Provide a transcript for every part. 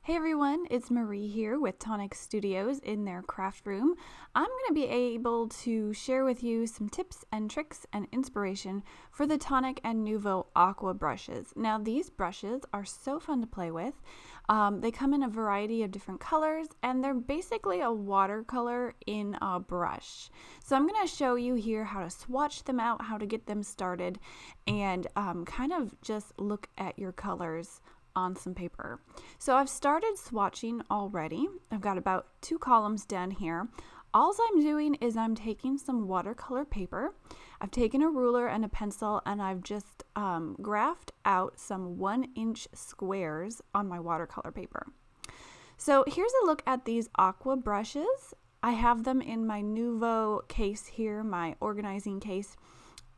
Hey everyone, it's Marie here with Tonic Studios in their craft room. I'm going to be able to share with you some tips and tricks and inspiration for the Tonic and Nuvo Aqua brushes. Now these brushes are so fun to play with. They come in a variety of different colors and they're basically a watercolor in a brush. So I'm going to show you here how to swatch them out, how to get them started, and kind of just look at your colors on some paper. So I've started swatching already. I've got about 2 columns done here. All I'm doing is I'm taking some watercolor paper. I've taken a ruler and a pencil and I've just graphed out some 1-inch squares on my watercolor paper. So here's a look at these aqua brushes. I have them in my Nuvo case here, my organizing case.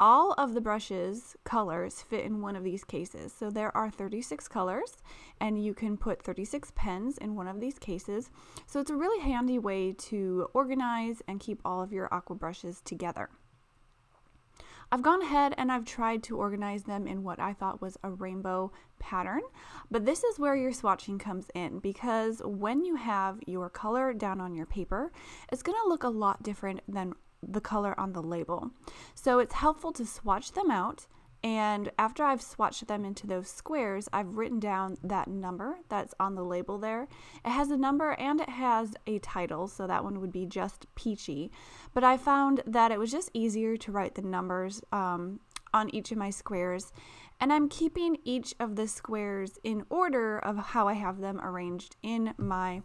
All of the brushes colors fit in one of these cases. So there are 36 colors and you can put 36 pens in one of these cases. So it's a really handy way to organize and keep all of your aqua brushes together. I've gone ahead and I've tried to organize them in what I thought was a rainbow pattern, but this is where your swatching comes in, because when you have your color down on your paper, it's going to look a lot different than the color on the label. So it's helpful to swatch them out, and after I've swatched them into those squares, I've written down that number that's on the label there. It has a number and it has a title, so that one would be just peachy, but I found that it was just easier to write the numbers on each of my squares, and I'm keeping each of the squares in order of how I have them arranged in my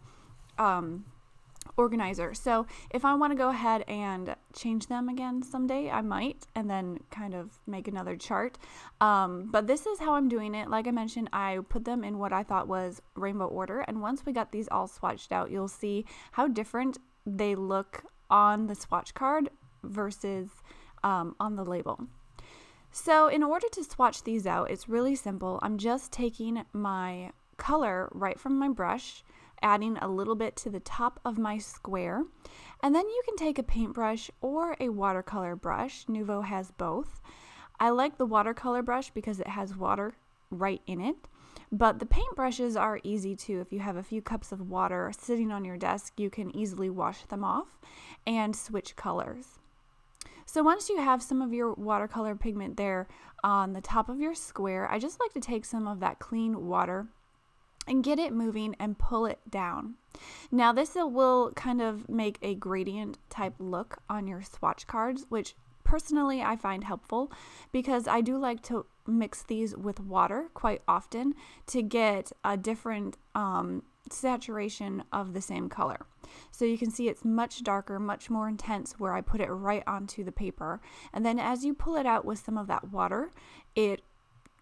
organizer. So if I want to go ahead and change them again someday, I might, and then kind of make another chart. But this is how I'm doing it. Like I mentioned, I put them in what I thought was rainbow order, and once we got these all swatched out, you'll see how different they look on the swatch card versus on the label. So in order to swatch these out, it's really simple. I'm just taking my color right from my brush, adding a little bit to the top of my square, and then you can take a paintbrush or a watercolor brush. Nuvo has both. I like the watercolor brush because it has water right in it, but the paintbrushes are easy too. If you have a few cups of water sitting on your desk, you can easily wash them off and switch colors. So once you have some of your watercolor pigment there on the top of your square, I just like to take some of that clean water and get it moving and pull it down. Now this will kind of make a gradient type look on your swatch cards, which personally I find helpful because I do like to mix these with water quite often to get a different saturation of the same color. So you can see it's much darker, much more intense where I put it right onto the paper. And then as you pull it out with some of that water, it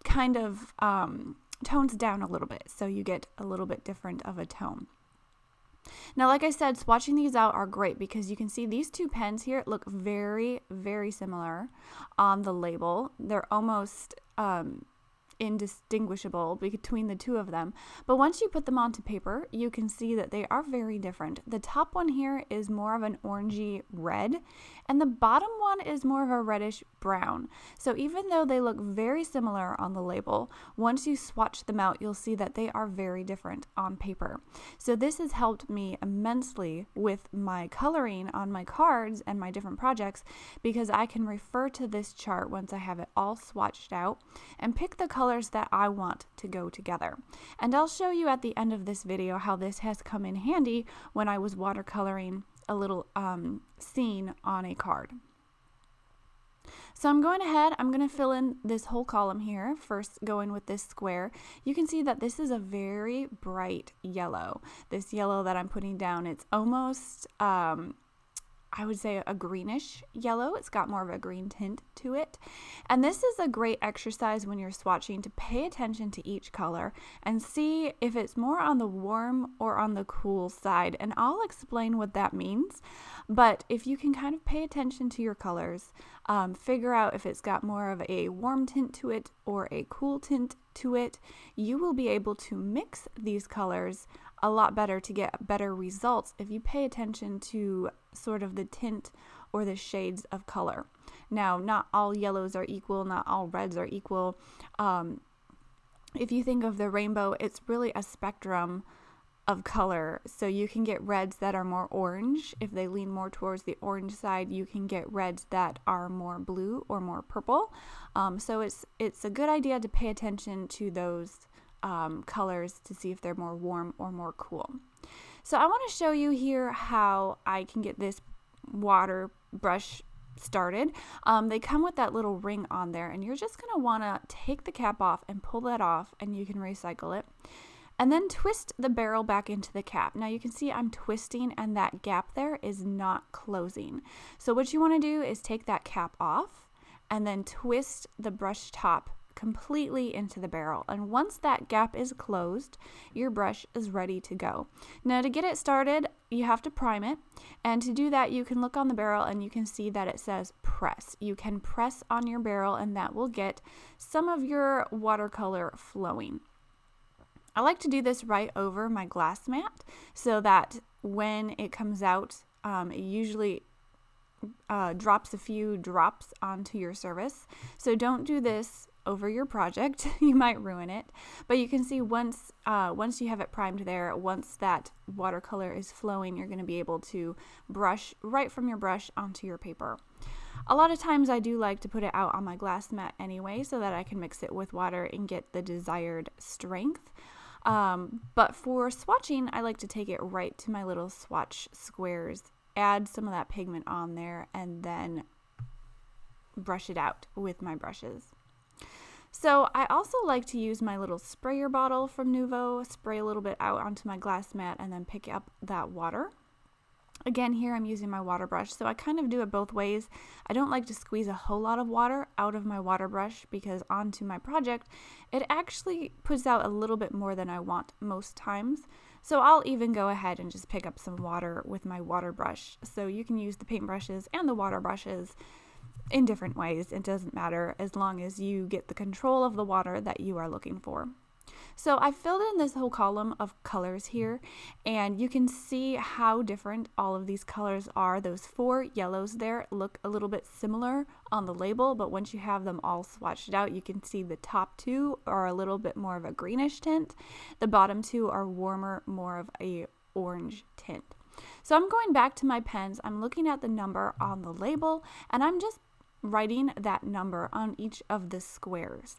kind of tones down a little bit, so you get a little bit different of a tone. Now, like I said, swatching these out are great because you can see these 2 pens here look very, very similar on the label. They're almost indistinguishable between the 2 of them, but once you put them onto paper, you can see that they are very different. The top one here is more of an orangey red, and the bottom one is more of a reddish brown. So even though they look very similar on the label, once you swatch them out, you'll see that they are very different on paper. So this has helped me immensely with my coloring on my cards and my different projects, because I can refer to this chart once I have it all swatched out and pick the colors that I want to go together. And I'll show you at the end of this video how this has come in handy when I was watercoloring a little scene on a card. So I'm going ahead, I'm going to fill in this whole column here, first going with this square. You can see that this is a very bright yellow. This yellow that I'm putting down, it's almost I would say a greenish yellow. It's got more of a green tint to it. And this is a great exercise when you're swatching to pay attention to each color and see if it's more on the warm or on the cool side. And I'll explain what that means. But if you can kind of pay attention to your colors, figure out if it's got more of a warm tint to it or a cool tint to it, you will be able to mix these colors a lot better to get better results if you pay attention to sort of the tint or the shades of color. Now, not all yellows are equal, not all reds are equal. If you think of the rainbow, it's really a spectrum of color. So you can get reds that are more orange. If they lean more towards the orange side, you can get reds that are more blue or more purple. So it's a good idea to pay attention to those colors to see if they're more warm or more cool. So I want to show you here how I can get this water brush started. They come with that little ring on there, and you're just going to want to take the cap off and pull that off, and you can recycle it. And then twist the barrel back into the cap. Now you can see I'm twisting and that gap there is not closing. So what you want to do is take that cap off and then twist the brush top completely into the barrel. And once that gap is closed, your brush is ready to go. Now to get it started, you have to prime it. And to do that, you can look on the barrel and you can see that it says press. You can press on your barrel and that will get some of your watercolor flowing. I like to do this right over my glass mat so that when it comes out, it usually drops a few drops onto your surface. So don't do this over your project. You might ruin it. But you can see once you have it primed there, once that watercolor is flowing, you're going to be able to brush right from your brush onto your paper. A lot of times I do like to put it out on my glass mat anyway so that I can mix it with water and get the desired strength. But for swatching, I like to take it right to my little swatch squares, add some of that pigment on there, and then brush it out with my brushes. So I also like to use my little sprayer bottle from Nuvo, spray a little bit out onto my glass mat, and then pick up that water. Again, here I'm using my water brush, so I kind of do it both ways. I don't like to squeeze a whole lot of water out of my water brush because onto my project, it actually puts out a little bit more than I want most times. So I'll even go ahead and just pick up some water with my water brush. So you can use the paint brushes and the water brushes in different ways. It doesn't matter as long as you get the control of the water that you are looking for. So I filled in this whole column of colors here, and you can see how different all of these colors are. Those 4 yellows there look a little bit similar on the label, but once you have them all swatched out, you can see the top 2 are a little bit more of a greenish tint. The bottom 2 are warmer, more of a orange tint. So I'm going back to my pens, I'm looking at the number on the label, and I'm just writing that number on each of the squares.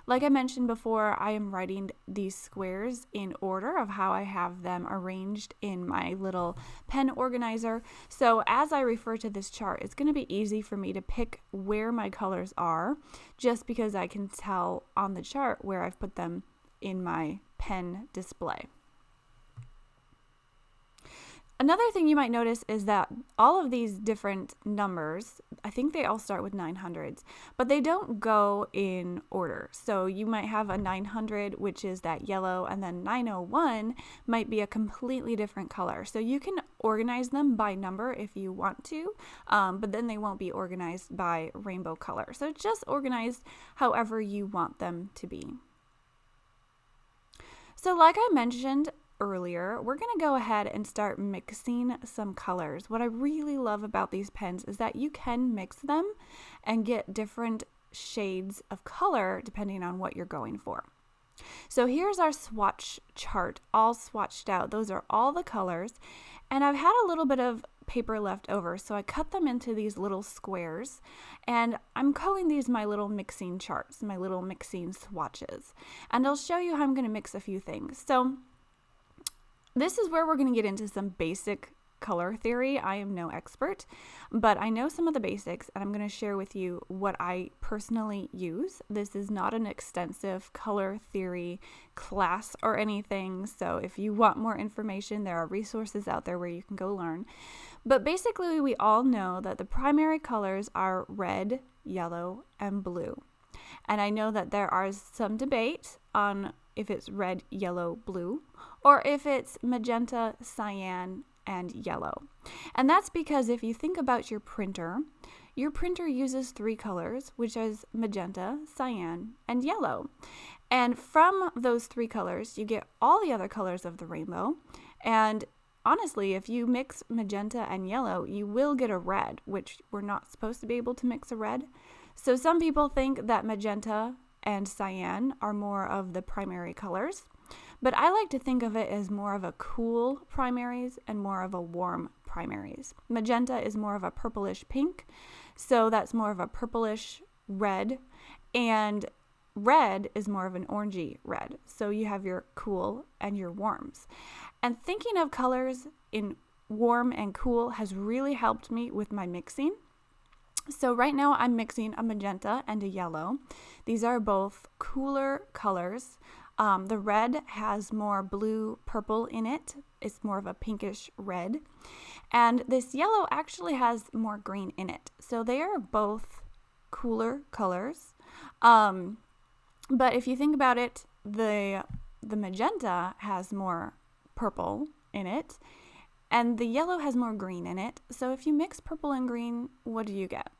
Like I mentioned before, I am writing these squares in order of how I have them arranged in my little pen organizer. So as I refer to this chart, it's going to be easy for me to pick where my colors are, just because I can tell on the chart where I've put them in my pen display. Another thing you might notice is that all of these different numbers, I think they all start with 900s, but they don't go in order. So you might have a 900, which is that yellow, and then 901 might be a completely different color. So you can organize them by number if you want to, but then they won't be organized by rainbow color. So just organized however you want them to be. So like I mentioned earlier, we're going to go ahead and start mixing some colors. What I really love about these pens is that you can mix them and get different shades of color depending on what you're going for. So here's our swatch chart, all swatched out. Those are all the colors, and I've had a little bit of paper left over, so I cut them into these little squares, and I'm calling these my little mixing charts, my little mixing swatches, and I'll show you how I'm going to mix a few things. So this is where we're going to get into some basic color theory. I am no expert, but I know some of the basics, and I'm going to share with you what I personally use. This is not an extensive color theory class or anything, so if you want more information, there are resources out there where you can go learn. But basically, we all know that the primary colors are red, yellow, and blue. And I know that there are some debate on if it's red, yellow, blue, or if it's magenta, cyan, and yellow. And that's because if you think about your printer uses 3 colors, which is magenta, cyan, and yellow. And from those 3 colors, you get all the other colors of the rainbow. And honestly, if you mix magenta and yellow, you will get a red, which we're not supposed to be able to mix a red. So some people think that magenta and cyan are more of the primary colors, but I like to think of it as more of a cool primaries and more of a warm primaries. Magenta is more of a purplish pink, so that's more of a purplish red, and red is more of an orangey red. So you have your cool and your warms. And thinking of colors in warm and cool has really helped me with my mixing. So right now I'm mixing a magenta and a yellow. These are both cooler colors. The red has more blue purple in it. It's more of a pinkish red. And this yellow actually has more green in it. So they are both cooler colors. But if you think about it, the magenta has more purple in it, and the yellow has more green in it. So if you mix purple and green, what do you get?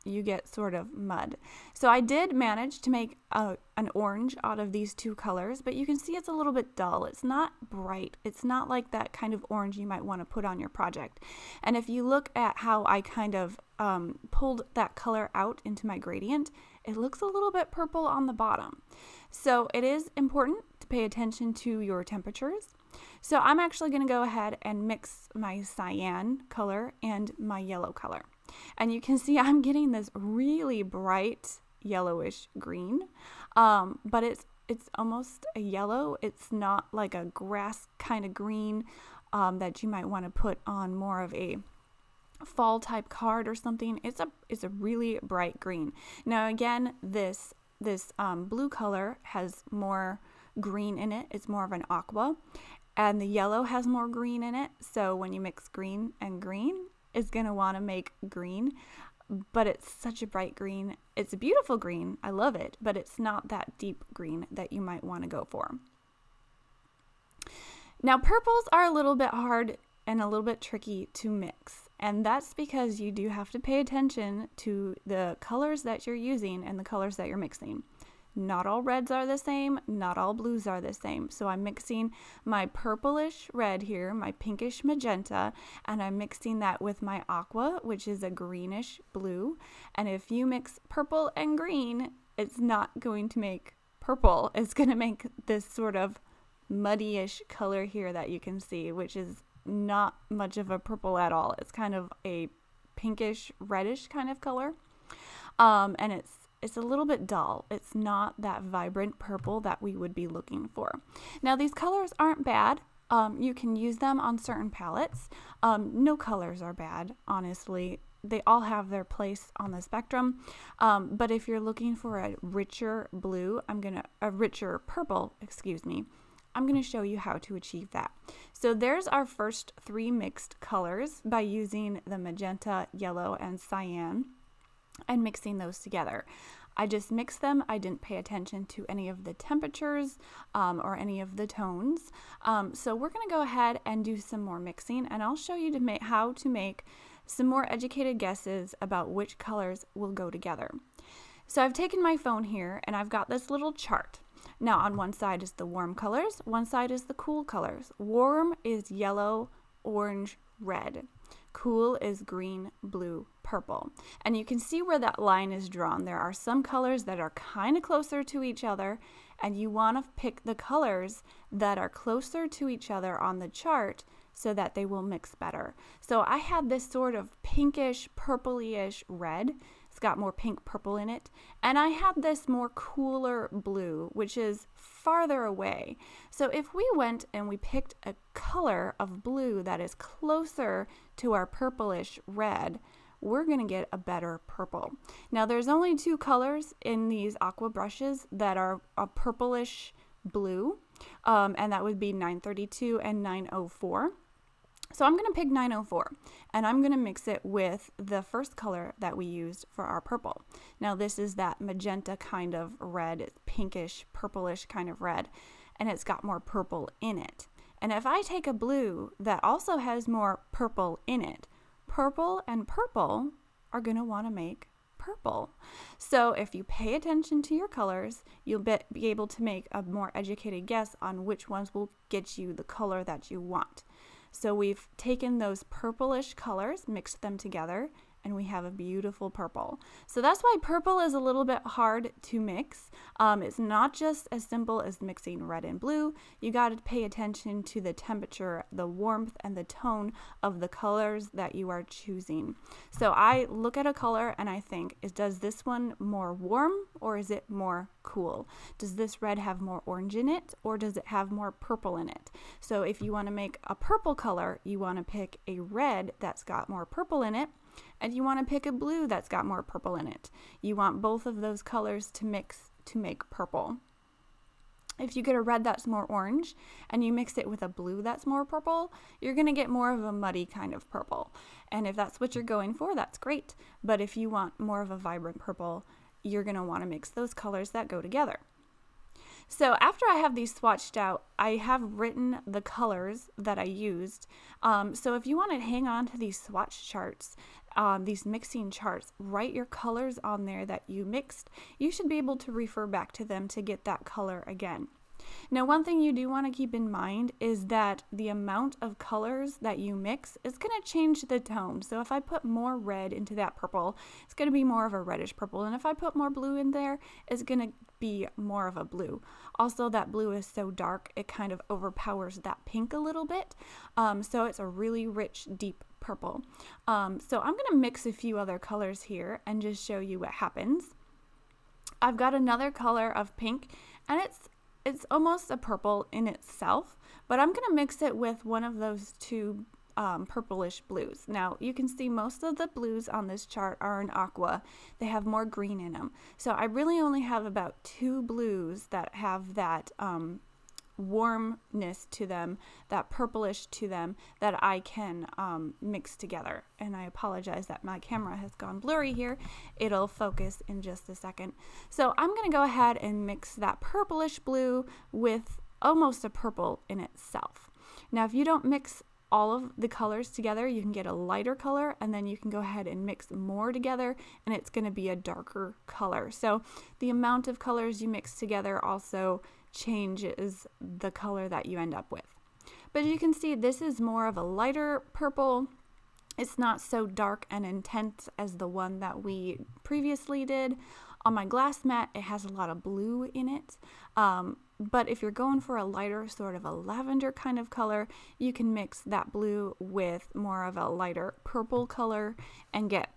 You get sort of mud. So I did manage to make an orange out of these two colors, but you can see it's a little bit dull. It's not bright. It's not like that kind of orange you might want to put on your project. And if you look at how I kind of pulled that color out into my gradient, it looks a little bit purple on the bottom. So it is important to pay attention to your temperatures. So I'm actually going to go ahead and mix my cyan color and my yellow color. And you can see I'm getting this really bright yellowish green, but it's almost a yellow. It's not like a grass kind of green that you might want to put on more of a fall type card or something. It's a really bright green. Now again, this blue color has more green in it. It's more of an aqua, and the yellow has more green in it. So when you mix green and green, it's going to want to make green, but it's such a bright green. It's a beautiful green. I love it, but it's not that deep green that you might want to go for. Now, purples are a little bit hard and a little bit tricky to mix, and that's because you do have to pay attention to the colors that you're using and the colors that you're mixing. Not all reds are the same, not all blues are the same. So I'm mixing my purplish red here, my pinkish magenta, and I'm mixing that with my aqua, which is a greenish blue. And if you mix purple and green, it's not going to make purple. It's going to make this sort of muddy-ish color here that you can see, which is not much of a purple at all. It's kind of a pinkish reddish kind of color. And it's a little bit dull. It's not that vibrant purple that we would be looking for. Now, these colors aren't bad. You can use them on certain palettes. No colors are bad, honestly. They all have their place on the spectrum. But if you're looking for a richer blue, a richer purple, I'm going to show you how to achieve that. So there's our first three mixed colors by using the magenta, yellow, and cyan, and mixing those together. I just mixed them. I didn't pay attention to any of the temperatures or any of the tones. So we're going to go ahead and do some more mixing, and I'll show you how to make some more educated guesses about which colors will go together. So I've taken my phone here and I've got this little chart. Now on one side is the warm colors, one side is the cool colors. Warm is yellow, orange, red. Cool is green, blue, purple. And you can see where that line is drawn. There are some colors that are kind of closer to each other, and you want to pick the colors that are closer to each other on the chart so that they will mix better. So I had this sort of pinkish, purpley-ish red. It's got more pink purple in it. And I had this more cooler blue, which is farther away. So if we went and we picked a color of blue that is closer to our purplish red, we're going to get a better purple. Now there's only two colors in these aqua brushes that are a purplish blue, and that would be 932 and 904. So I'm going to pick 904, and I'm going to mix it with the first color that we used for our purple. Now this is that magenta kind of red, it's pinkish, purplish kind of red, and it's got more purple in it. And if I take a blue that also has more purple in it, purple and purple are going to want to make purple. So if you pay attention to your colors, you'll be able to make a more educated guess on which ones will get you the color that you want. So we've taken those purplish colors, mixed them together, and we have a beautiful purple. So that's why purple is a little bit hard to mix. It's not just as simple as mixing red and blue. You got to pay attention to the temperature, the warmth, and the tone of the colors that you are choosing. So I look at a color and I think, does this one more warm or is it more cool? Does this red have more orange in it or does it have more purple in it? So if you want to make a purple color, you want to pick a red that's got more purple in it, and you want to pick a blue that's got more purple in it. You want both of those colors to mix to make purple. If you get a red that's more orange and you mix it with a blue that's more purple, you're going to get more of a muddy kind of purple. And if that's what you're going for, that's great. But if you want more of a vibrant purple, you're going to want to mix those colors that go together. So after I have these swatched out, I have written the colors that I used. So if you want to hang on to these swatch charts, these mixing charts, write your colors on there that you mixed. You should be able to refer back to them to get that color again. Now, one thing you do want to keep in mind is that the amount of colors that you mix is going to change the tone. So if I put more red into that purple, it's going to be more of a reddish purple. And if I put more blue in there, it's going to be more of a blue. Also, that blue is so dark, it kind of overpowers that pink a little bit. So it's a really rich, deep purple. So I'm going to mix a few other colors here and just show you what happens. I've got another color of pink, and it's almost a purple in itself, but I'm going to mix it with one of those two purplish blues. Now, you can see most of the blues on this chart are in aqua. They have more green in them. So I really only have about 2 blues that have that warmness to them, that purplish to them, that I can mix together. And I apologize that my camera has gone blurry here. It'll focus in just a second. So I'm going to go ahead and mix that purplish blue with almost a purple in itself. Now, if you don't mix all of the colors together, you can get a lighter color, and then you can go ahead and mix more together, and it's going to be a darker color. So the amount of colors you mix together also changes the color that you end up with. But you can see this is more of a lighter purple. It's not so dark and intense as the one that we previously did. On my glass mat, it has a lot of blue in it. But if you're going for a lighter, sort of a lavender kind of color, you can mix that blue with more of a lighter purple color and get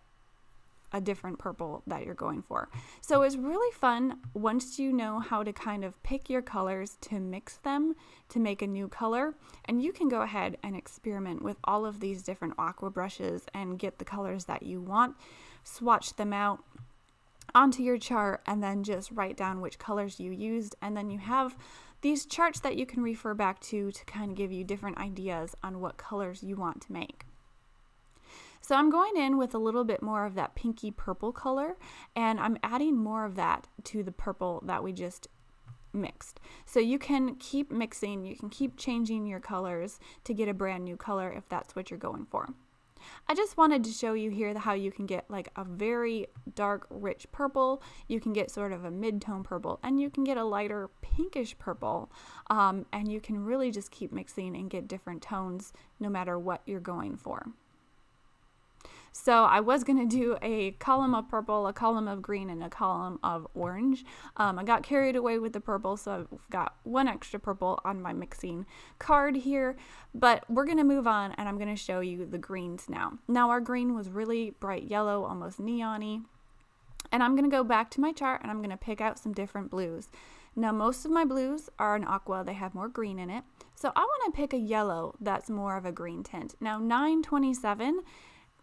a different purple that you're going for. So it's really fun once you know how to kind of pick your colors to mix them to make a new color. And you can go ahead and experiment with all of these different aqua brushes and get the colors that you want, swatch them out onto your chart, and then just write down which colors you used. And then you have these charts that you can refer back to kind of give you different ideas on what colors you want to make. So I'm going in with a little bit more of that pinky purple color, and I'm adding more of that to the purple that we just mixed. So you can keep mixing, you can keep changing your colors to get a brand new color if that's what you're going for. I just wanted to show you here how you can get like a very dark, rich purple, you can get sort of a mid-tone purple, and you can get a lighter pinkish purple, and you can really just keep mixing and get different tones no matter what you're going for. So I was going to do a column of purple, a column of green, and a column of orange. I got carried away with the purple, so I've got one extra purple on my mixing card here. But we're going to move on, and I'm going to show you the greens now. Now our green was really bright yellow, almost neon-y. And I'm going to go back to my chart, and I'm going to pick out some different blues. Now most of my blues are an aqua, they have more green in it. So I want to pick a yellow that's more of a green tint. Now 927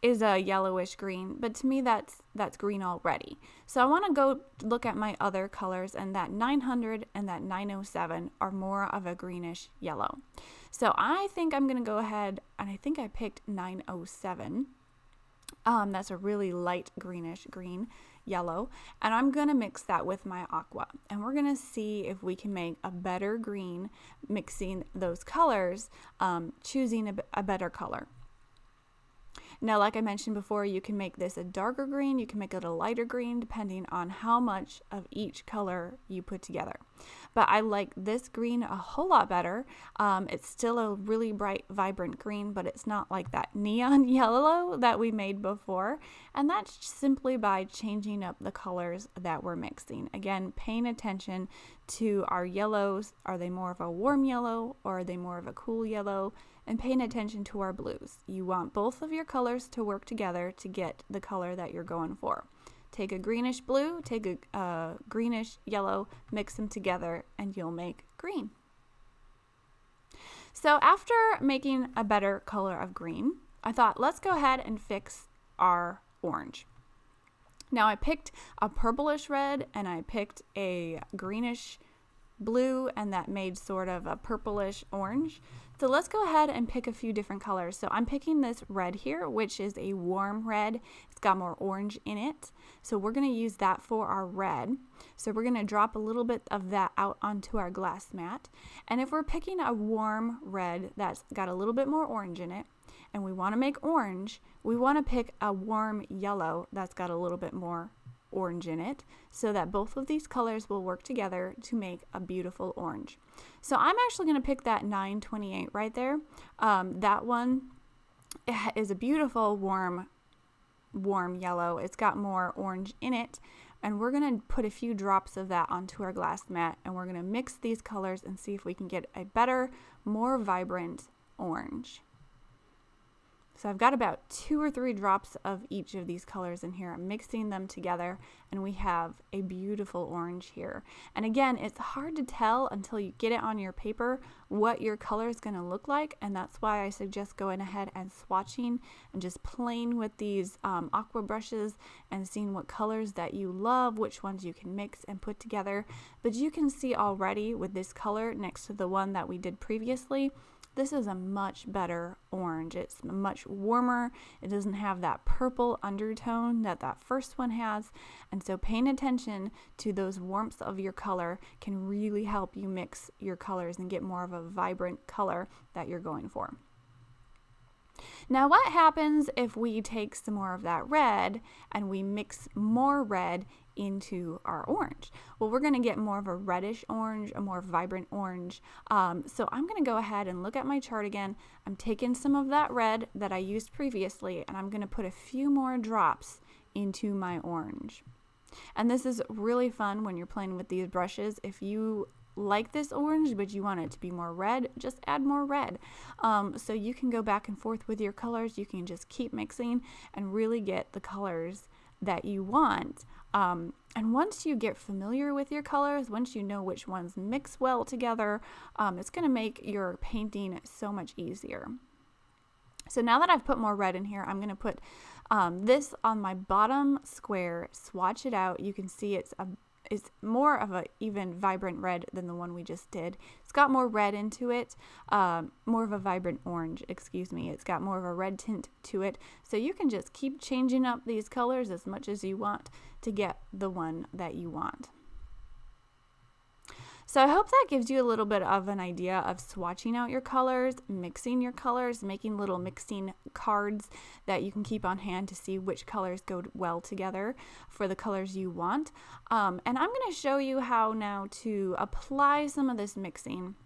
is a yellowish green, but to me that's green already. So I want to go look at my other colors, and that 900 and that 907 are more of a greenish yellow. So I think I'm going to go ahead, and I think I picked 907. That's a really light greenish green yellow, and I'm going to mix that with my aqua, and we're going to see if we can make a better green mixing those colors, choosing a better color. Now, like I mentioned before, you can make this a darker green, you can make it a lighter green, depending on how much of each color you put together. But I like this green a whole lot better. It's still a really bright, vibrant green, but it's not like that neon yellow that we made before. And that's simply by changing up the colors that we're mixing. Again, paying attention to our yellows. Are they more of a warm yellow or are they more of a cool yellow? And paying attention to our blues. You want both of your colors to work together to get the color that you're going for. Take a greenish blue, take a greenish yellow, mix them together, and you'll make green. So after making a better color of green, I thought, let's go ahead and fix our orange. Now I picked a purplish red and I picked a greenish blue, and that made sort of a purplish orange. So let's go ahead and pick a few different colors. So I'm picking this red here, which is a warm red. It's got more orange in it. So we're going to use that for our red. So we're going to drop a little bit of that out onto our glass mat. And if we're picking a warm red that's got a little bit more orange in it, and we want to make orange, we want to pick a warm yellow that's got a little bit more orange in it, so that both of these colors will work together to make a beautiful orange. So I'm actually going to pick that 928 right there. That one is a beautiful warm yellow. It's got more orange in it, and we're going to put a few drops of that onto our glass mat, and we're going to mix these colors and see if we can get a better, more vibrant orange. So I've got about 2 or 3 drops of each of these colors in here. I'm mixing them together and we have a beautiful orange here. And again, it's hard to tell until you get it on your paper what your color is going to look like, and that's why I suggest going ahead and swatching and just playing with these aqua brushes and seeing what colors that you love, which ones you can mix and put together. But you can see already with this color next to the one that we did previously, this is a much better orange. It's much warmer. It doesn't have that purple undertone that first one has. And so paying attention to those warmths of your color can really help you mix your colors and get more of a vibrant color that you're going for. Now, what happens if we take some more of that red and we mix more red into our orange? Well, we're going to get more of a reddish orange, a more vibrant orange. So I'm going to go ahead and look at my chart again. I'm taking some of that red that I used previously, and I'm going to put a few more drops into my orange. And this is really fun when you're playing with these brushes. If you like this orange but you want it to be more red, just add more red. So you can go back and forth with your colors. You can just keep mixing and really get the colors that you want. And once you get familiar with your colors, once you know which ones mix well together, it's going to make your painting so much easier. So now that I've put more red in here, I'm going to put this on my bottom square, swatch it out. You can see it's more of a even vibrant red than the one we just did. It's got more red into it, more of a vibrant orange, excuse me. It's got more of a red tint to it. So you can just keep changing up these colors as much as you want to get the one that you want. So I hope that gives you a little bit of an idea of swatching out your colors, mixing your colors, making little mixing cards that you can keep on hand to see which colors go well together for the colors you want. And I'm going to show you how now to apply some of this mixing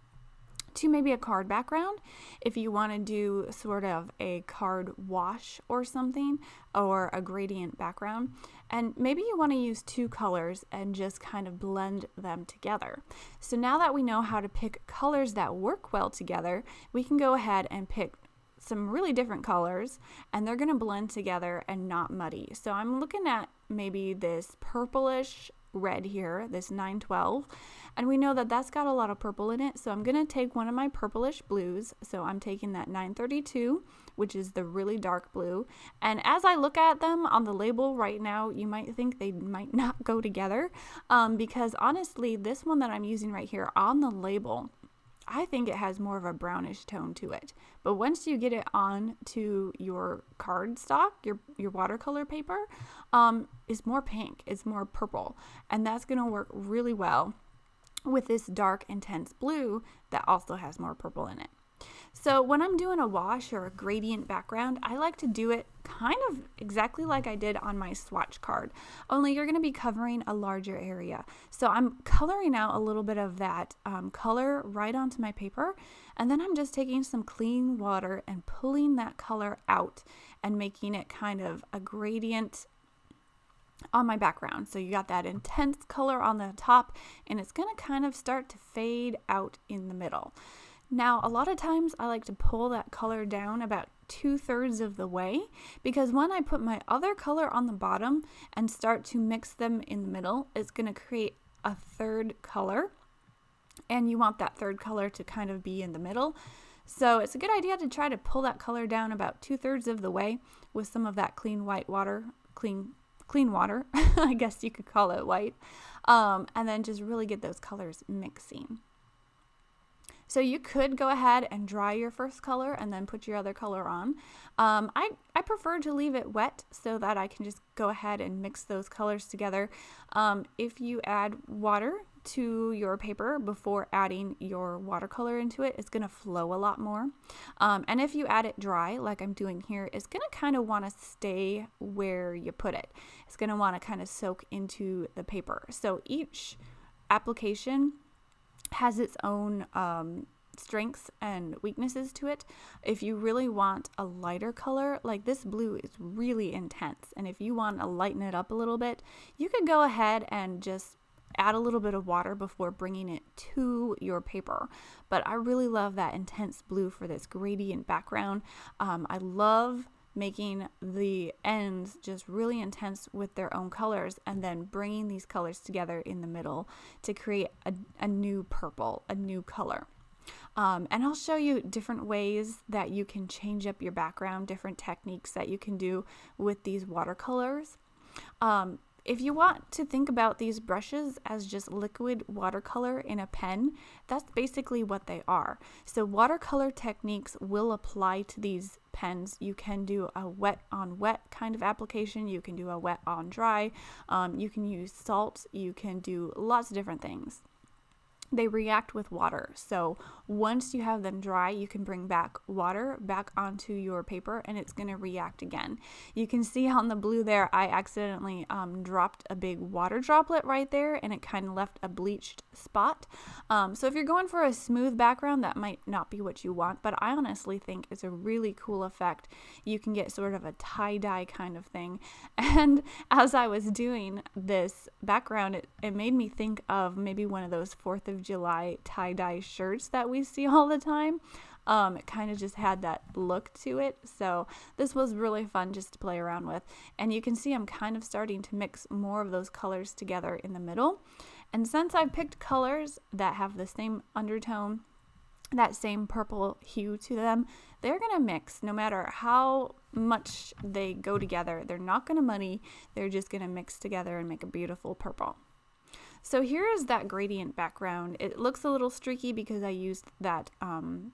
to maybe a card background if you want to do sort of a card wash or something, or a gradient background, and maybe you want to use 2 colors and just kind of blend them together. So now that we know how to pick colors that work well together, we can go ahead and pick some really different colors, and they're going to blend together and not muddy. So I'm looking at maybe this purplish red here, this 912, and we know that that's got a lot of purple in it, so I'm going to take one of my purplish blues. So I'm taking that 932, which is the really dark blue, and as I look at them on the label right now, you might think they might not go together, because honestly this one that I'm using right here on the label, I think it has more of a brownish tone to it. But once you get it on to your cardstock, your watercolor paper, it's more pink, it's more purple. And that's going to work really well with this dark, intense blue that also has more purple in it. So when I'm doing a wash or a gradient background, I like to do it kind of exactly like I did on my swatch card, only you're going to be covering a larger area. So I'm coloring out a little bit of that color right onto my paper, and then I'm just taking some clean water and pulling that color out and making it kind of a gradient on my background. So you got that intense color on the top, and it's going to kind of start to fade out in the middle. Now, a lot of times I like to pull that color down about 2/3 of the way, because when I put my other color on the bottom and start to mix them in the middle, it's going to create a third color, and you want that third color to kind of be in the middle. So it's a good idea to try to pull that color down about 2/3 of the way with some of that clean white water, clean water, I guess you could call it white, and then just really get those colors mixing. So you could go ahead and dry your first color and then put your other color on. I prefer to leave it wet so that I can just go ahead and mix those colors together. If you add water to your paper before adding your watercolor into it, it's going to flow a lot more. And if you add it dry, like I'm doing here, it's going to kind of want to stay where you put it. It's going to want to kind of soak into the paper. So each application has its own strengths and weaknesses to it. If you really want a lighter color, like this blue is really intense, and if you want to lighten it up a little bit, you could go ahead and just add a little bit of water before bringing it to your paper. But I really love that intense blue for this gradient background. I love making the ends just really intense with their own colors, and then bringing these colors together in the middle to create a new purple, a new color. And I'll show you different ways that you can change up your background, different techniques that you can do with these watercolors. If you want to think about these brushes as just liquid watercolor in a pen, that's basically what they are. So Watercolor Techniques will apply to these pens. You can do a wet on wet kind of application. You can do a wet on dry. You can use salt. You can do lots of different things. They react with water. So once you have them dry, you can bring back water back onto your paper, and it's going to react again. You can see on the blue there, I accidentally dropped a big water droplet right there, and it kind of left a bleached spot. So if you're going for a smooth background, that might not be what you want, but I honestly think it's a really cool effect. You can get sort of a tie-dye kind of thing. And as I was doing this background, it made me think of maybe one of those 4th of July tie-dye shirts that we see all the time. It kind of just had that look to it. So this was really fun just to play around with. And you can see I'm kind of starting to mix more of those colors together in the middle. And since I picked colors that have the same undertone, that same purple hue to them, they're going to mix no matter how much they go together. They're not going to muddy. They're just going to mix together and make a beautiful purple. So here is that gradient background. It looks a little streaky because I used that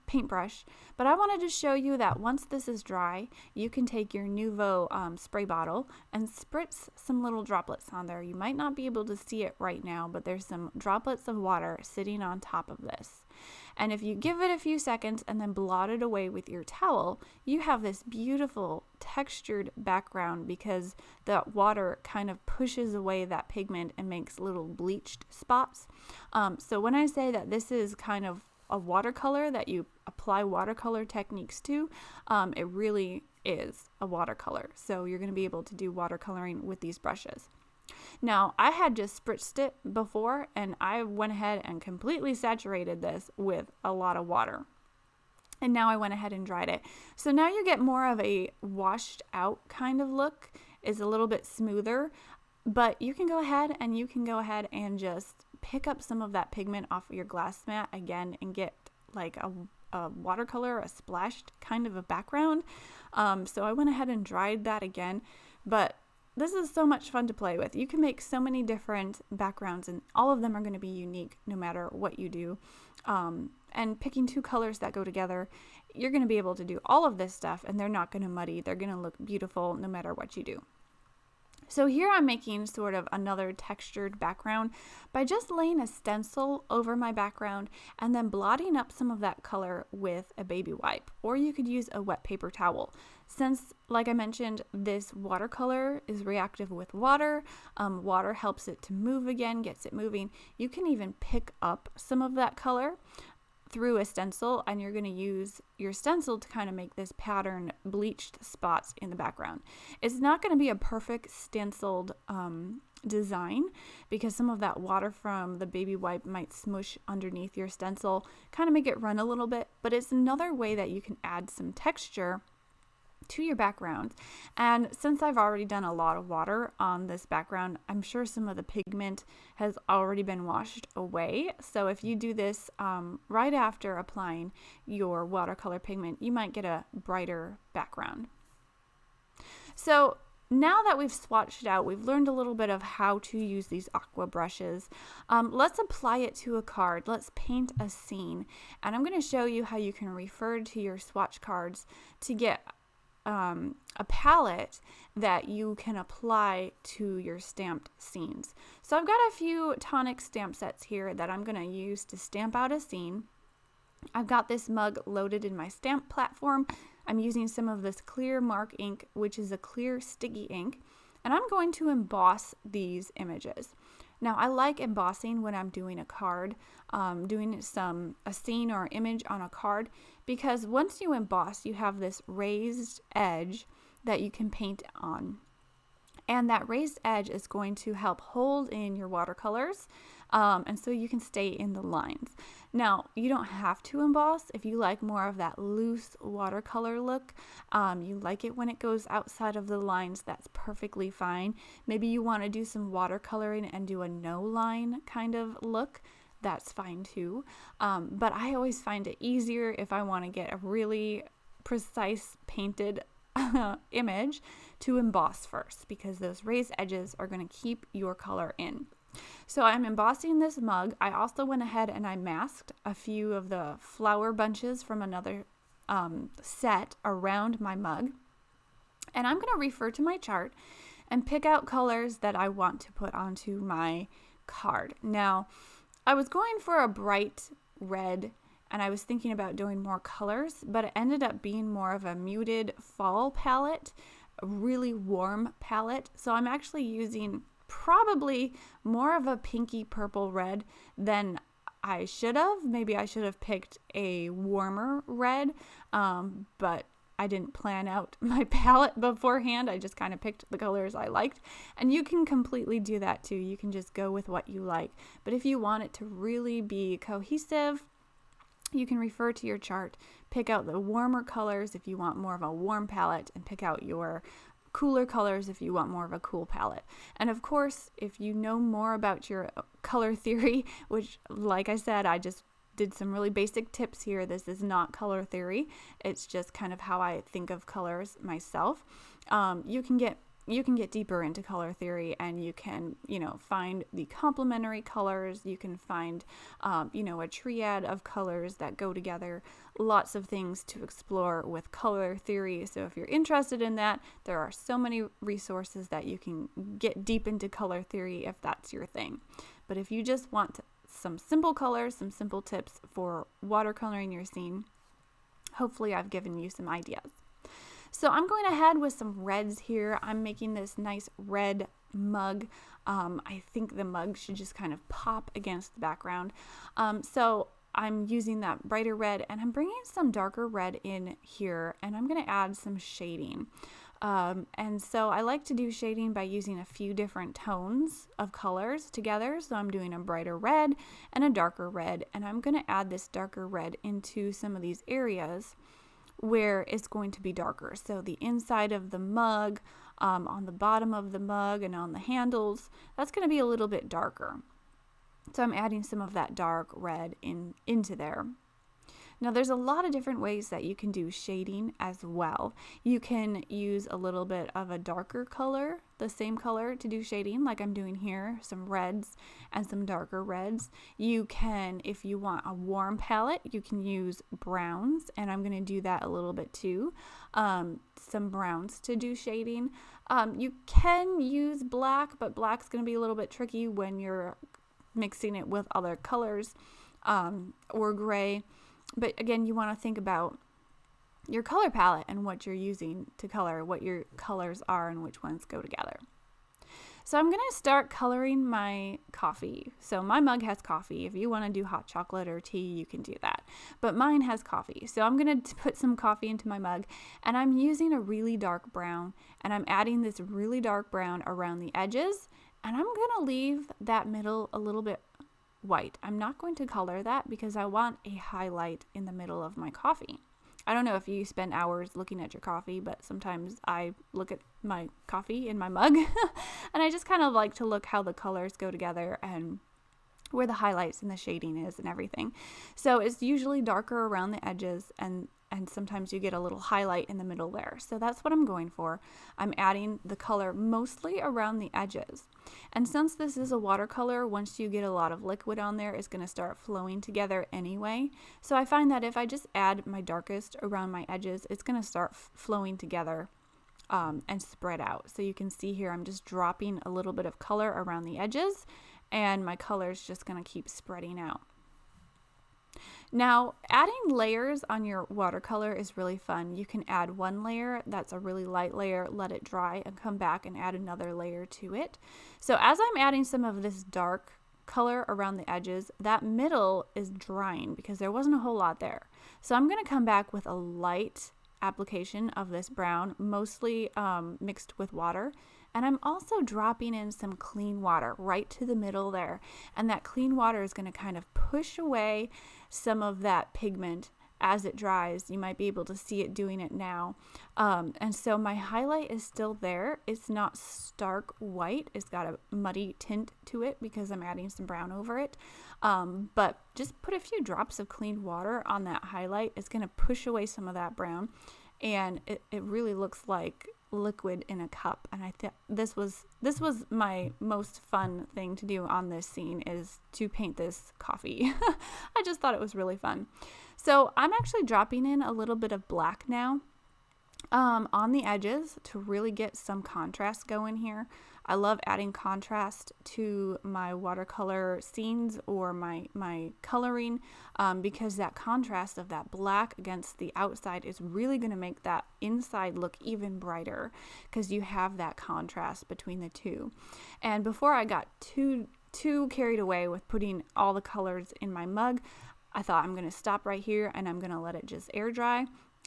paintbrush, but I wanted to show you that once this is dry, you can take your Nuvo spray bottle and spritz some little droplets on there. You might not be able to see it right now, but there's some droplets of water sitting on top of this. And if you give it a few seconds and then blot it away with your towel, you have this beautiful textured background because the water kind of pushes away that pigment and makes little bleached spots. So when I say that this is kind of a watercolor that you apply watercolor techniques to, it really is a watercolor. So you're going to be able to do watercoloring with these brushes. Now, I had just spritzed it before, and I went ahead and completely saturated this with a lot of water. And now I went ahead and dried it. So now you get more of a washed out kind of look. It's a little bit smoother, but you can go ahead and just pick up some of that pigment off of your glass mat again and get like a watercolor, a splashed kind of a background. So I went ahead and dried that again, but this is so much fun to play with. You can make so many different backgrounds, and all of them are going to be unique no matter what you do. And picking two colors that go together, you're going to be able to do all of this stuff, and they're not going to muddy. They're going to look beautiful no matter what you do. So here I'm making sort of another textured background by just laying a stencil over my background and then blotting up some of that color with a baby wipe, or you could use a wet paper towel. Since, like I mentioned, this watercolor is reactive with water, water helps it to move again, gets it moving. You can even pick up some of that color through a stencil, and you're going to use your stencil to kind of make this pattern bleached spots in the background. It's not going to be a perfect stenciled design because some of that water from the baby wipe might smush underneath your stencil, kind of make it run a little bit, but it's another way that you can add some texture to your background. And since I've already done a lot of water on this background, I'm sure some of the pigment has already been washed away. So if you do this right after applying your watercolor pigment, you might get a brighter background. So now that we've swatched out, we've learned a little bit of how to use these aqua brushes. Let's apply it to a card. Let's paint a scene. And I'm going to show you how you can refer to your swatch cards to get a palette that you can apply to your stamped scenes. So I've got a few Tonic stamp sets here that I'm going to use to stamp out a scene. I've got this mug loaded in my stamp platform. I'm using some of this clear mark ink, which is a clear sticky ink, and I'm going to emboss these images. Now, I like embossing when I'm doing a card, doing a scene or image on a card, because once you emboss, you have this raised edge that you can paint on. And that raised edge is going to help hold in your watercolors, and so you can stay in the lines. Now, you don't have to emboss if you like more of that loose watercolor look. You like it when it goes outside of the lines, that's perfectly fine. Maybe you want to do some watercoloring and do a no line kind of look. That's fine too. But I always find it easier if I want to get a really precise painted image to emboss first, because those raised edges are going to keep your color in. So I'm embossing this mug. I also went ahead and I masked a few of the flower bunches from another set around my mug. And I'm going to refer to my chart and pick out colors that I want to put onto my card. Now, I was going for a bright red, and I was thinking about doing more colors, but it ended up being more of a muted fall palette, a really warm palette. So I'm actually using probably more of a pinky purple red than I should have. Maybe I should have picked a warmer red, but I didn't plan out my palette beforehand. I just kind of picked the colors I liked. And you can completely do that too. You can just go with what you like. But if you want it to really be cohesive, you can refer to your chart, pick out the warmer colors if you want more of a warm palette, and pick out your cooler colors if you want more of a cool palette. And of course, if you know more about your color theory, which, like I said, I just did some really basic tips here. This is not color theory. It's just kind of how I think of colors myself. You can get deeper into color theory, and you can, find the complementary colors. You can find, a triad of colors that go together. Lots of things to explore with color theory. So if you're interested in that, there are so many resources that you can get deep into color theory if that's your thing. But if you just want some simple colors, some simple tips for watercoloring your scene, hopefully I've given you some ideas. So I'm going ahead with some reds here. I'm making this nice red mug. I think the mug should just kind of pop against the background. So I'm using that brighter red, and I'm bringing some darker red in here, and I'm going to add some shading. And so I like to do shading by using a few different tones of colors together. So I'm doing a brighter red and a darker red, and I'm going to add this darker red into some of these areas where it's going to be darker. So the inside of the mug, on the bottom of the mug, and on the handles, that's going to be a little bit darker. So I'm adding some of that dark red into there. Now there's a lot of different ways that you can do shading as well. You can use a little bit of a darker color, the same color, to do shading like I'm doing here, some reds and some darker reds. You can, if you want a warm palette, you can use browns, and I'm going to do that a little bit too. Some browns to do shading. You can use black, but black's going to be a little bit tricky when you're mixing it with other colors, or gray. But again, you want to think about your color palette and what you're using to color, what your colors are and which ones go together. So I'm going to start coloring my coffee. So my mug has coffee. If you want to do hot chocolate or tea, you can do that. But mine has coffee. So I'm going to put some coffee into my mug, and I'm using a really dark brown, and I'm adding this really dark brown around the edges, and I'm going to leave that middle a little bit white. I'm not going to color that because I want a highlight in the middle of my coffee. I don't know if you spend hours looking at your coffee, but sometimes I look at my coffee in my mug and I just kind of like to look how the colors go together and where the highlights and the shading is and everything. So it's usually darker around the edges, and sometimes you get a little highlight in the middle there. So that's what I'm going for. I'm adding the color mostly around the edges. And since this is a watercolor, once you get a lot of liquid on there, it's going to start flowing together anyway. So I find that if I just add my darkest around my edges, it's going to start flowing together and spread out. So you can see here I'm just dropping a little bit of color around the edges, and my color is just going to keep spreading out. Now, adding layers on your watercolor is really fun. You can add one layer that's a really light layer, let it dry, and come back and add another layer to it. So as I'm adding some of this dark color around the edges, that middle is drying because there wasn't a whole lot there. So I'm going to come back with a light application of this brown, mostly mixed with water. And I'm also dropping in some clean water right to the middle there. And that clean water is going to kind of push away some of that pigment as it dries. You might be able to see it doing it now. And so my highlight is still there. It's not stark white. It's got a muddy tint to it because I'm adding some brown over it. But just put a few drops of clean water on that highlight. It's going to push away some of that brown. And it really looks like liquid in a cup. And I think this was my most fun thing to do on this scene, is to paint this coffee. I just thought it was really fun. So I'm actually dropping in a little bit of black now on the edges to really get some contrast going here. I love adding contrast to my watercolor scenes or my coloring because that contrast of that black against the outside is really going to make that inside look even brighter because you have that contrast between the two. And before I got too carried away with putting all the colors in my mug, I thought I'm going to stop right here and I'm going to let it just air dry.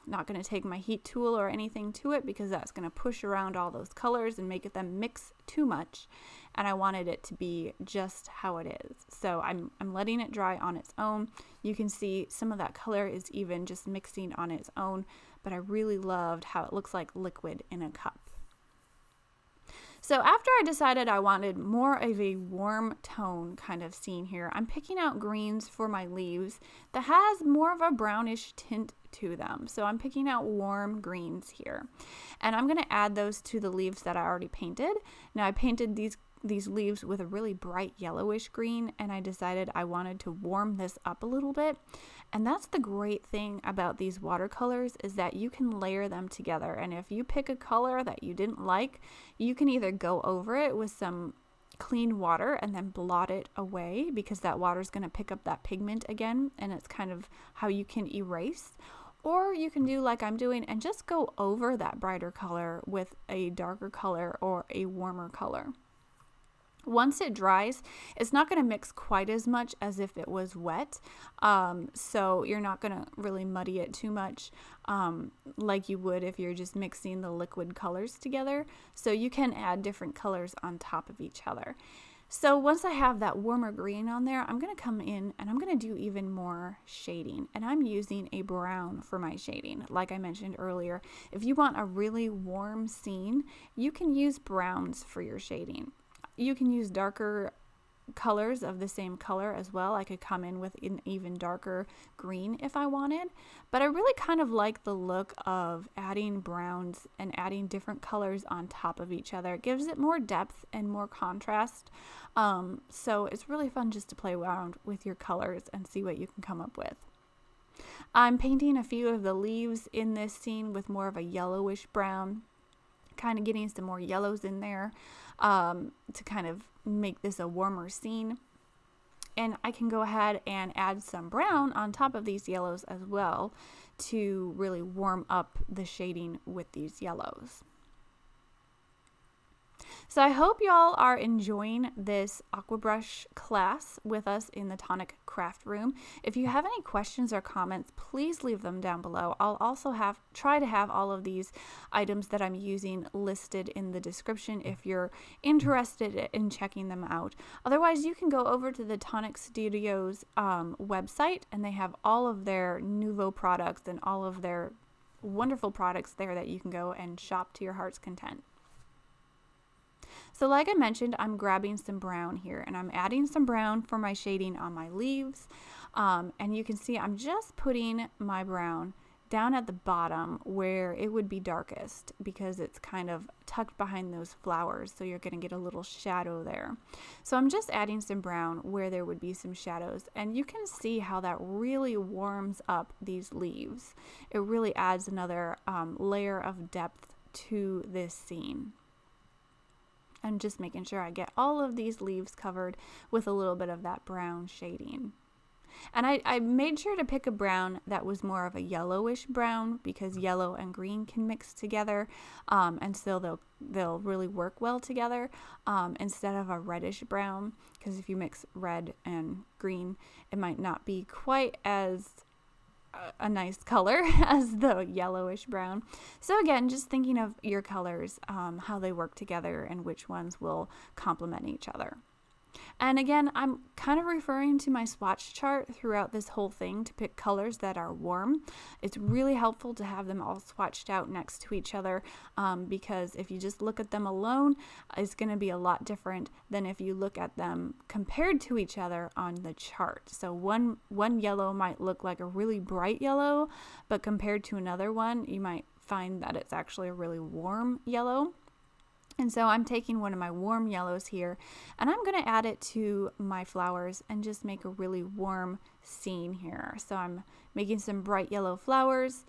Not going to take my heat tool or anything to it because that's going to push around all those colors and make them mix too much. And I wanted it to be just how it is. So I'm letting it dry on its own. You can see some of that color is even just mixing on its own, but I really loved how it looks like liquid in a cup. So after I decided I wanted more of a warm tone kind of scene here, I'm picking out greens for my leaves that has more of a brownish tint to them. So I'm picking out warm greens here. And I'm going to add those to the leaves that I already painted. Now I painted these leaves with a really bright yellowish green, and I decided I wanted to warm this up a little bit. And that's the great thing about these watercolors, is that you can layer them together. And if you pick a color that you didn't like, you can either go over it with some clean water and then blot it away because that water is going to pick up that pigment again, and it's kind of how you can erase. Or you can do like I'm doing and just go over that brighter color with a darker color or a warmer color. Once it dries, it's not going to mix quite as much as if it was wet, so you're not going to really muddy it too much like you would if you're just mixing the liquid colors together. So you can add different colors on top of each other. So once I have that warmer green on there, I'm going to come in and I'm going to do even more shading. And I'm using a brown for my shading. Like I mentioned earlier, if you want a really warm scene, you can use browns for your shading. You can use darker colors of the same color as well. I could come in with an even darker green if I wanted, but I really kind of like the look of adding browns and adding different colors on top of each other. It gives it more depth and more contrast. So it's really fun just to play around with your colors and see what you can come up with. I'm painting a few of the leaves in this scene with more of a yellowish brown, kind of getting some more yellows in there to kind of make this a warmer scene. And I can go ahead and add some brown on top of these yellows as well to really warm up the shading with these yellows. So I hope y'all are enjoying this aqua brush class with us in the Tonic craft room. If you have any questions or comments, please leave them down below. I'll also try to have all of these items that I'm using listed in the description if you're interested in checking them out. Otherwise, you can go over to the Tonic Studios website, and they have all of their Nuvo products and all of their wonderful products there that you can go and shop to your heart's content. So like I mentioned, I'm grabbing some brown here, and I'm adding some brown for my shading on my leaves. And you can see I'm just putting my brown down at the bottom where it would be darkest, because it's kind of tucked behind those flowers, so you're going to get a little shadow there. So I'm just adding some brown where there would be some shadows, and you can see how that really warms up these leaves. It really adds another layer of depth to this scene. I'm just making sure I get all of these leaves covered with a little bit of that brown shading. And I made sure to pick a brown that was more of a yellowish brown, because yellow and green can mix together, and so they'll really work well together, instead of a reddish brown, because if you mix red and green, it might not be quite as a nice color as the yellowish brown. So again, just thinking of your colors, how they work together and which ones will complement each other. And again, I'm kind of referring to my swatch chart throughout this whole thing to pick colors that are warm. It's really helpful to have them all swatched out next to each other, because if you just look at them alone, it's going to be a lot different than if you look at them compared to each other on the chart. So one yellow might look like a really bright yellow, but compared to another one, you might find that it's actually a really warm yellow. And so I'm taking one of my warm yellows here, and I'm going to add it to my flowers and just make a really warm scene here. So I'm making some bright yellow flowers.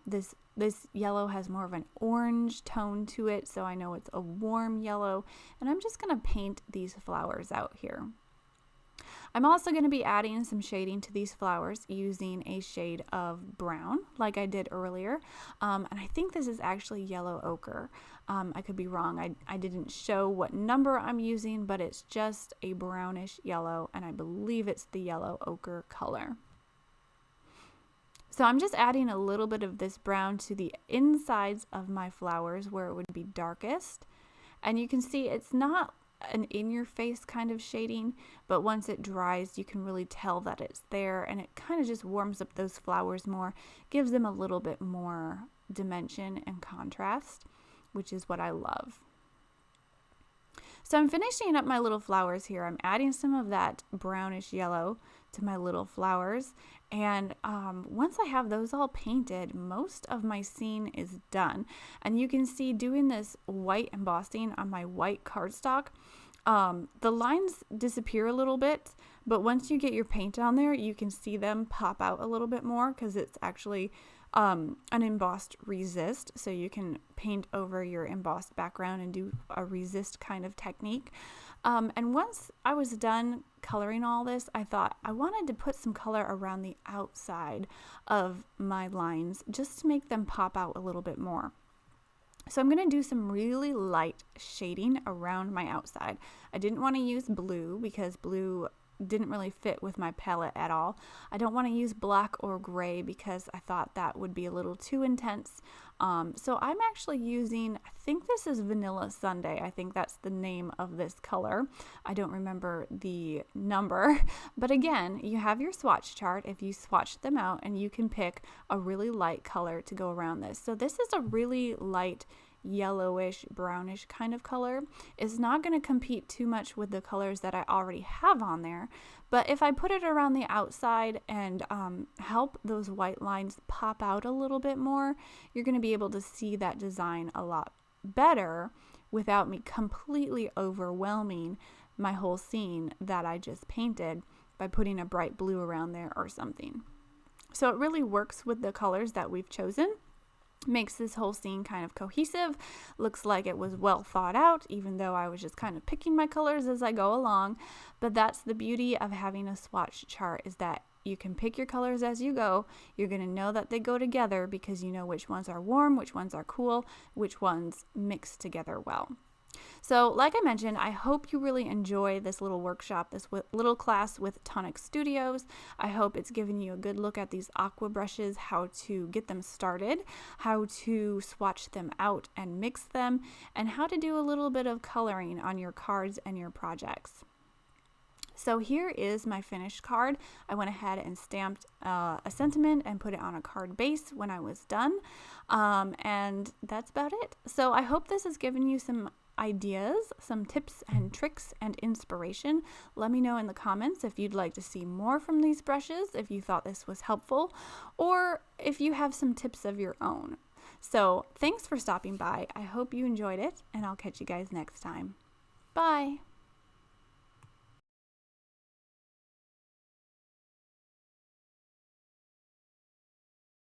This yellow has more of an orange tone to it, so I know it's a warm yellow. And I'm just going to paint these flowers out here. I'm also going to be adding some shading to these flowers using a shade of brown like I did earlier, and I think this is actually yellow ochre. I could be wrong. I didn't show what number I'm using, but it's just a brownish yellow, and I believe it's the yellow ochre color. So I'm just adding a little bit of this brown to the insides of my flowers where it would be darkest, and you can see it's not an in-your-face kind of shading, but once it dries you can really tell that it's there, and it kind of just warms up those flowers more, gives them a little bit more dimension and contrast, which is what I love. So I'm finishing up my little flowers here. I'm adding some of that brownish yellow to my little flowers, and once I have those all painted, most of my scene is done. And you can see doing this white embossing on my white cardstock, the lines disappear a little bit, but once you get your paint on there, you can see them pop out a little bit more, because it's actually an embossed resist, so you can paint over your embossed background and do a resist kind of technique. And once I was done coloring all this, I thought I wanted to put some color around the outside of my lines just to make them pop out a little bit more. So I'm going to do some really light shading around my outside. I didn't want to use blue because blue didn't really fit with my palette at all. I don't want to use black or gray because I thought that would be a little too intense. So I'm actually using, I think this is Vanilla Sunday. I think that's the name of this color. I don't remember the number, but again, you have your swatch chart if you swatch them out, and you can pick a really light color to go around this. So this is a really light yellowish, brownish kind of color. It's not going to compete too much with the colors that I already have on there, but if I put it around the outside and help those white lines pop out a little bit more, you're going to be able to see that design a lot better without me completely overwhelming my whole scene that I just painted by putting a bright blue around there or something. So it really works with the colors that we've chosen. Makes this whole scene kind of cohesive. Looks like it was well thought out, even though I was just kind of picking my colors as I go along. But that's the beauty of having a swatch chart, is that you can pick your colors as you go. You're going to know that they go together because you know which ones are warm, which ones are cool, which ones mix together well. So like I mentioned, I hope you really enjoy this little workshop, this little class with Tonic Studios. I hope it's given you a good look at these aqua brushes, how to get them started, how to swatch them out and mix them, and how to do a little bit of coloring on your cards and your projects. So here is my finished card. I went ahead and stamped a sentiment and put it on a card base when I was done. And that's about it. So I hope this has given you some ideas, some tips and tricks and inspiration. Let me know in the comments if you'd like to see more from these brushes, if you thought this was helpful, or if you have some tips of your own. So thanks for stopping by. I hope you enjoyed it, and I'll catch you guys next time. Bye.